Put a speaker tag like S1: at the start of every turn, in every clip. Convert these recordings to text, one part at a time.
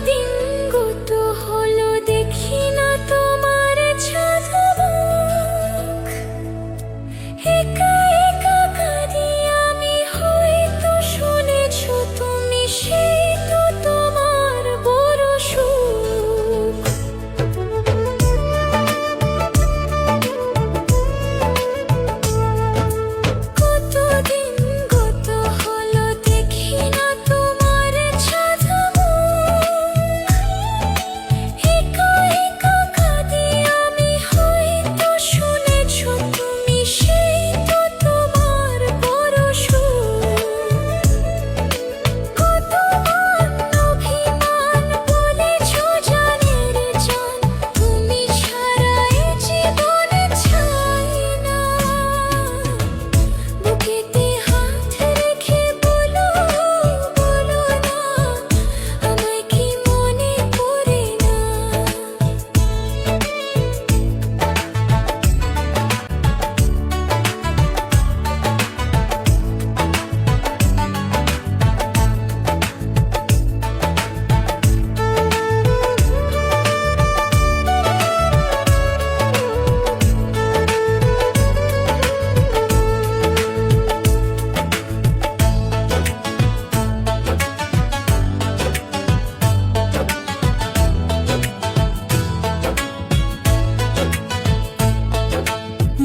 S1: দিন গত হলো দেখি না তোমার ছাদমুখ। একা একা কাঁদি আমি, হয়তো শুনেছ তুমি, সেই তো তোমার বড় সুখ। কতদিন গত হলো দেখি না তোমার ছাদমুখ। একা একা কাঁদি আমি, হয়তো শুনেছ তুমি, সেই তো তোমার বড় সুখ। কতবার অভিমান বলেছ জানের জান, তুমি ছাড়া এ জীবন চাই না। বুকেতে হাত রেখে বলো বলো না, আমায় কি মনে পড়ে না।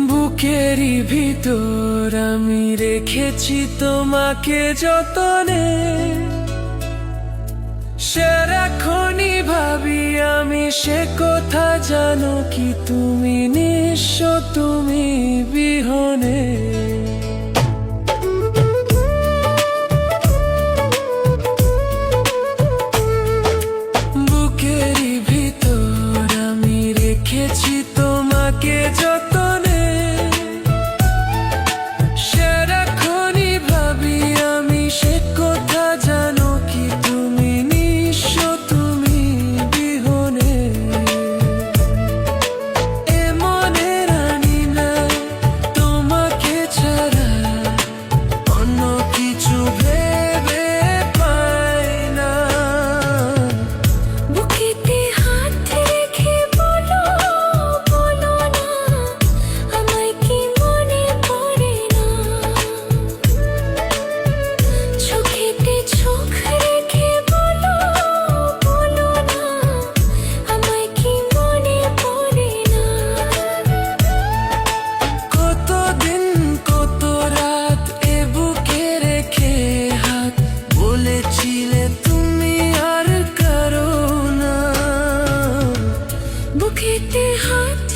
S2: বুকেরই ভিতর আমি রেখেছি তোমাকে যতনে, সারাক্ষণই ভাবি আমি সে কথা, জানো কি তুমি নিঃস্ব, তুমি বিহনে। বুকেরই ভিতর আমি রেখেছি তোমাকে যতনে, সারাক্ষণই ভাবি আমি সে কথা, জানো কি তুমি নিঃস্ব, তুমি বিহনে। এ মনে রানি না তোমাকে ছাড়া, অন্য কিছু ভেবে পাই না।
S1: বুকেতে হাত রেখে বলো বলো না, আমায় কি মনে পড়ে না। চোখেতে চোখ রেখে বলো বলো না, আমায় কি মনে পড়ে না।
S2: কতদিন কত রাত এ বুকে রেখে হাত, বলেছিলে তুমি আর কারো না।
S1: বুকেতে হাত